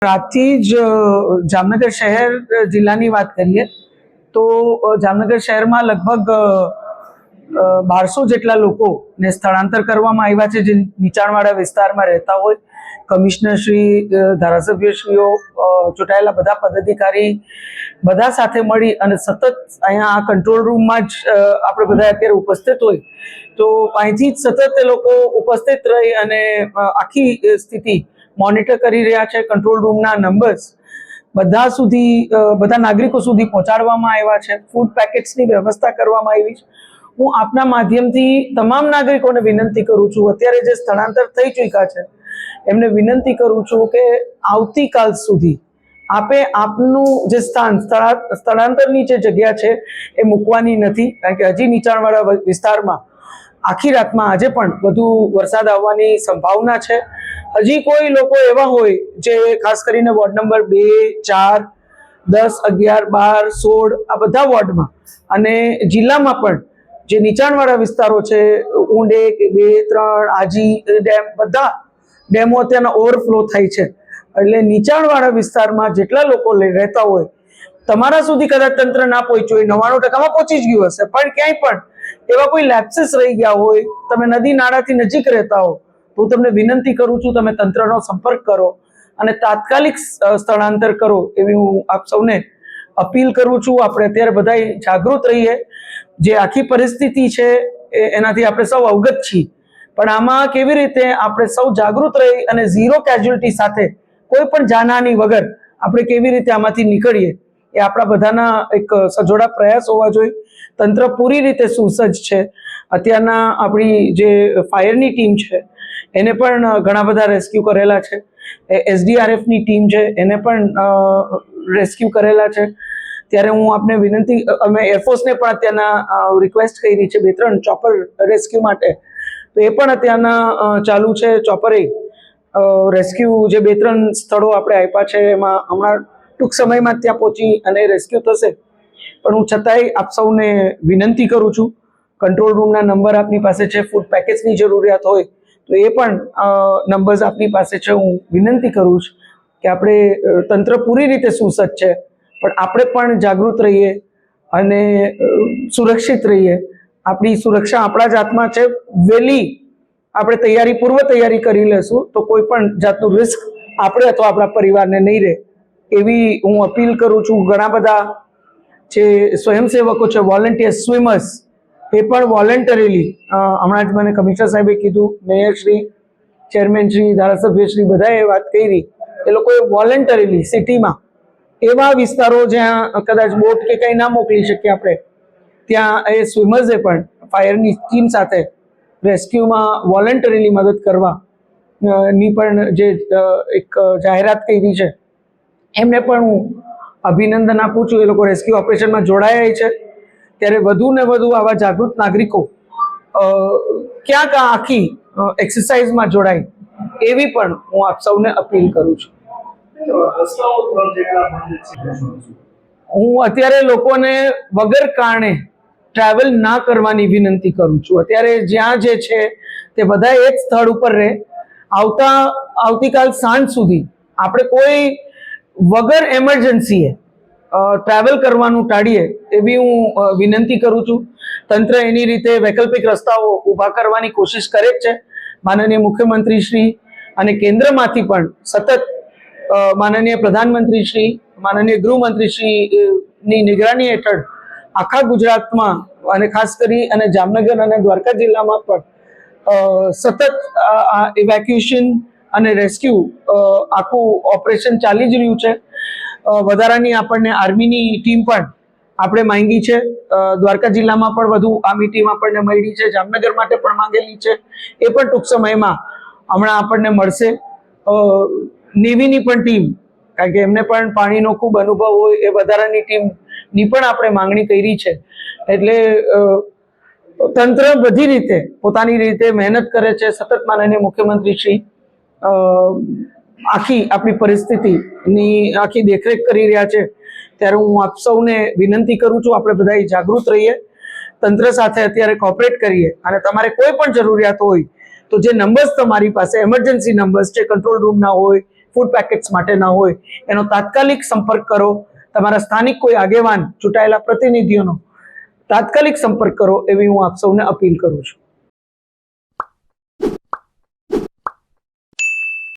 રાતથી જ જામનગર શહેર જિલ્લાની વાત કરીએ તો જામનગર શહેરમાં લગભગ 1200 જેટલા લોકોને સ્થળાંતર કરવામાં આવ્યા છે જે નીચાણવાળા વિસ્તારમાં રહેતા હોય. કમિશનરશ્રી, ધારાસભ્યશ્રીઓ, ચૂંટાયેલા બધા પદાધિકારી બધા સાથે મળી અને સતત અહીંયા આ કંટ્રોલ રૂમમાં જ આપણે બધા અત્યારે ઉપસ્થિત હોય તો અહીંથી જ સતત એ લોકો ઉપસ્થિત રહી અને આખી સ્થિતિ મોનિટર કરી રહ્યા છે. કંટ્રોલ રૂમના નંબર્સ બધા નાગરિકો સુધી પહોંચાડવામાં આવ્યા છે. ફૂડ પેકેટ્સની વ્યવસ્થા કરવામાં આવી છે. હું આપના માધ્યમથી તમામ નાગરિકોને વિનંતી કરું છું, અત્યારે જે સ્થળાંતર થઈ ચૂક્યા છે એમને વિનંતી કરું છું કે આવતીકાલ સુધી આપે આપનું જે સ્થળાંતરની જે જગ્યા છે એ મૂકવાની નથી, કારણ કે હજી નીચાણવાળા વિસ્તારમાં આખી રાતમાં આજે પણ વધુ વરસાદ આવવાની સંભાવના છે. હજી કોઈ લોકો એવા હોય જે ખાસ કરીને વોર્ડ નંબર 2, 4, 10, 11, 12, 16 આ બધા વોર્ડમાં અને જિલ્લામાં પણ જે નીચાણવાળા વિસ્તારો છે, ઊંડે, 2, 3, આજી ડેમ, બધા ડેમો અત્યારના ઓવરફ્લો થાય છે. એટલે નીચાણવાળા વિસ્તારમાં જેટલા લોકો રહેતા હોય, તમારા સુધી કદાચ તંત્ર ના પહોંચ્યું હોય, 99% પહોંચી જ ગયું હશે, પણ ક્યાંય પણ એવા કોઈ લેપ્સીસ રહી ગયા હોય, તમે નદી નાળાથી નજીક રહેતા હો તો હું તમને વિનંતી કરું છું તમે તંત્રનો સંપર્ક કરો અને તાત્કાલિક સ્થળાંતર કરો એવી હું આપ સૌને અપીલ કરું છું. આપણે અત્યારે બધા જાગૃત રહીએ. જે આખી પરિસ્થિતિ છે એનાથી આપણે સૌ અવગત છીએ, પણ આમાં કેવી રીતે આપણે સૌ જાગૃત રહી અને ઝીરો કેઝ્યુઅલ્ટી સાથે કોઈ પણ જાનહાની વગર આપણે કેવી રીતે આમાંથી નીકળીએ એ આપણા બધાના એક સજોડા પ્રયાસ હોવા જોઈએ. તંત્ર પૂરી રીતે સુસજ્જ છે. અત્યારના આપણી જે ફાયરની ટીમ છે એને પણ ઘણા બધા રેસ્ક્યુ કરેલા છે. SDRFની ટીમ છે એને પણ રેસ્ક્યુ કરેલા છે. ત્યારે હું આપને વિનંતી, અમે એરફોર્સને પણ અત્યારના રિક્વેસ્ટ કરી છે 2-3 ચોપર રેસ્ક્યુ માટે, તો એ પણ અત્યારના ચાલુ છે. ચોપરે રેસ્ક્યુ જે 2-3 સ્થળો આપણે આપ્યા છે એમાં હમણાં ટૂંક સમયમાં ત્યાં પહોંચી અને રેસ્ક્યુ થશે. પણ હું છતાંય આપ સૌને વિનંતી કરું છું, કંટ્રોલ રૂમના નંબર આપની પાસે છે. ફૂડ પેકેટ્સની જરૂરિયાત હોય તો એ પણ નંબર્સ આપની પાસે છે. હું વિનંતી કરું છું કે આપણે તંત્ર પૂરી રીતે સુસજ્જ છે, પણ આપણે પણ જાગૃત રહીએ અને સુરક્ષિત રહીએ. આપણી સુરક્ષા આપણા જ હાથમાં છે. વહેલી આપણે પૂર્વ તૈયારી કરી લેશું તો કોઈ પણ જાતનું રિસ્ક આપણે અથવા આપણા પરિવારને નહીં રહે એવી હું અપીલ કરું છું. ઘણા બધા જે સ્વયંસેવકો છે, વોલેન્ટિયર સ્વિમર્સ, એ પણ વોલેન્ટરીલી હમણાં જ મને કમિશનર સાહેબે કીધું, મેયરશ્રી, ચેરમેનશ્રી, ધારાસભ્યશ્રી બધાએ વાત કરી, એ લોકોએ વોલેન્ટરીલી સિટીમાં એવા વિસ્તારો જ્યાં કદાચ બોટ કે કંઈ ના મોકલી શકીએ આપણે, ત્યાં એ સ્વિમર્સે પણ ફાયરની ટીમ સાથે રેસ્ક્યુમાં વોલેન્ટરીલી મદદ કરવા ની પણ જે એક જાહેરાત કરી છે એમને પણ હું અભિનંદન આપું છું. એ લોકો રેસ્ક્યુ ઓપરેશનમાં જોડાયા છે. ત્યારે વધુ ને વધુ આવા જાગૃત નાગરિકો ક્યાંક આખી એક્સરસાઇઝમાં જોડાય એવી પણ હું આપ સૌને અપીલ કરું છું. હું અત્યારે લોકોને વગર કારણે ટ્રાવેલ ના કરવાની વિનંતી કરું છું. અત્યારે જ્યાં જે છે તે બધા એક સ્થળ ઉપર રહે. આવતીકાલ સાંજ સુધી આપણે કોઈ વગર એમરજન્સીએ ટ્રાવેલ કરવાનું ટાળીએ એવી હું વિનંતી કરું છું. તંત્ર એની રીતે વૈકલ્પિક રસ્તાઓ ઊભા કરવાની કોશિશ કરે જ છે. માનનીય મુખ્યમંત્રી શ્રી અને કેન્દ્રમાંથી પણ સતત માનનીય પ્રધાનમંત્રી શ્રી, માનનીય ગૃહમંત્રી શ્રીની નિગરાની હેઠળ આખા ગુજરાતમાં અને ખાસ કરી અને જામનગર અને દ્વારકા જિલ્લામાં પણ સતત ઇવેક્યુએશન અને રેસ્ક્યુ આખું ઓપરેશન ચાલી જ રહ્યું છે. વધારાની આપણને આર્મીની ટીમ પણ આપણે માંગી છે. દ્વારકા જિલ્લામાં પણ વધુ આર્મી ટીમ આપણને મળી છે. જામનગર માટે પણ માંગેલી છે. એ પણ ટૂંક સમયમાં હમણાં આપણને મળશે. નેવીની પણ ટીમ, કારણ કે એમને પણ પાણીનો ખૂબ અનુભવ હોય, એ વધારાની ટીમની પણ આપણે માંગણી કરી છે. એટલે તંત્ર બધી રીતે પોતાની રીતે મહેનત કરે છે. સતત માનનીય મુખ્યમંત્રી શ્રી આખી આપણી પરિસ્થિતિની આખી દેખરેખ કરી રહ્યા છે. ત્યારે હું આપ સૌને વિનંતી કરું છું, આપણે બધાએ જાગૃત રહીએ, તંત્ર સાથે અત્યારે કોઓપરેટ કરીએ અને તમારે કોઈ પણ જરૂરિયાત હોય તો જે નંબર્સ તમારી પાસે એમરજન્સી નંબર્સ છે, કંટ્રોલ રૂમના હોય ફૂડ પેકેટ્સ માટે ન હોય એનો તાત્કાલિક સંપર્ક કરો. તમારા સ્થાનિક કોઈ આગેવાન ચૂંટાયેલા પ્રતિનિધિઓનો તાત્કાલિક સંપર્ક કરો એવી હું આપ સૌને અપીલ કરું છું.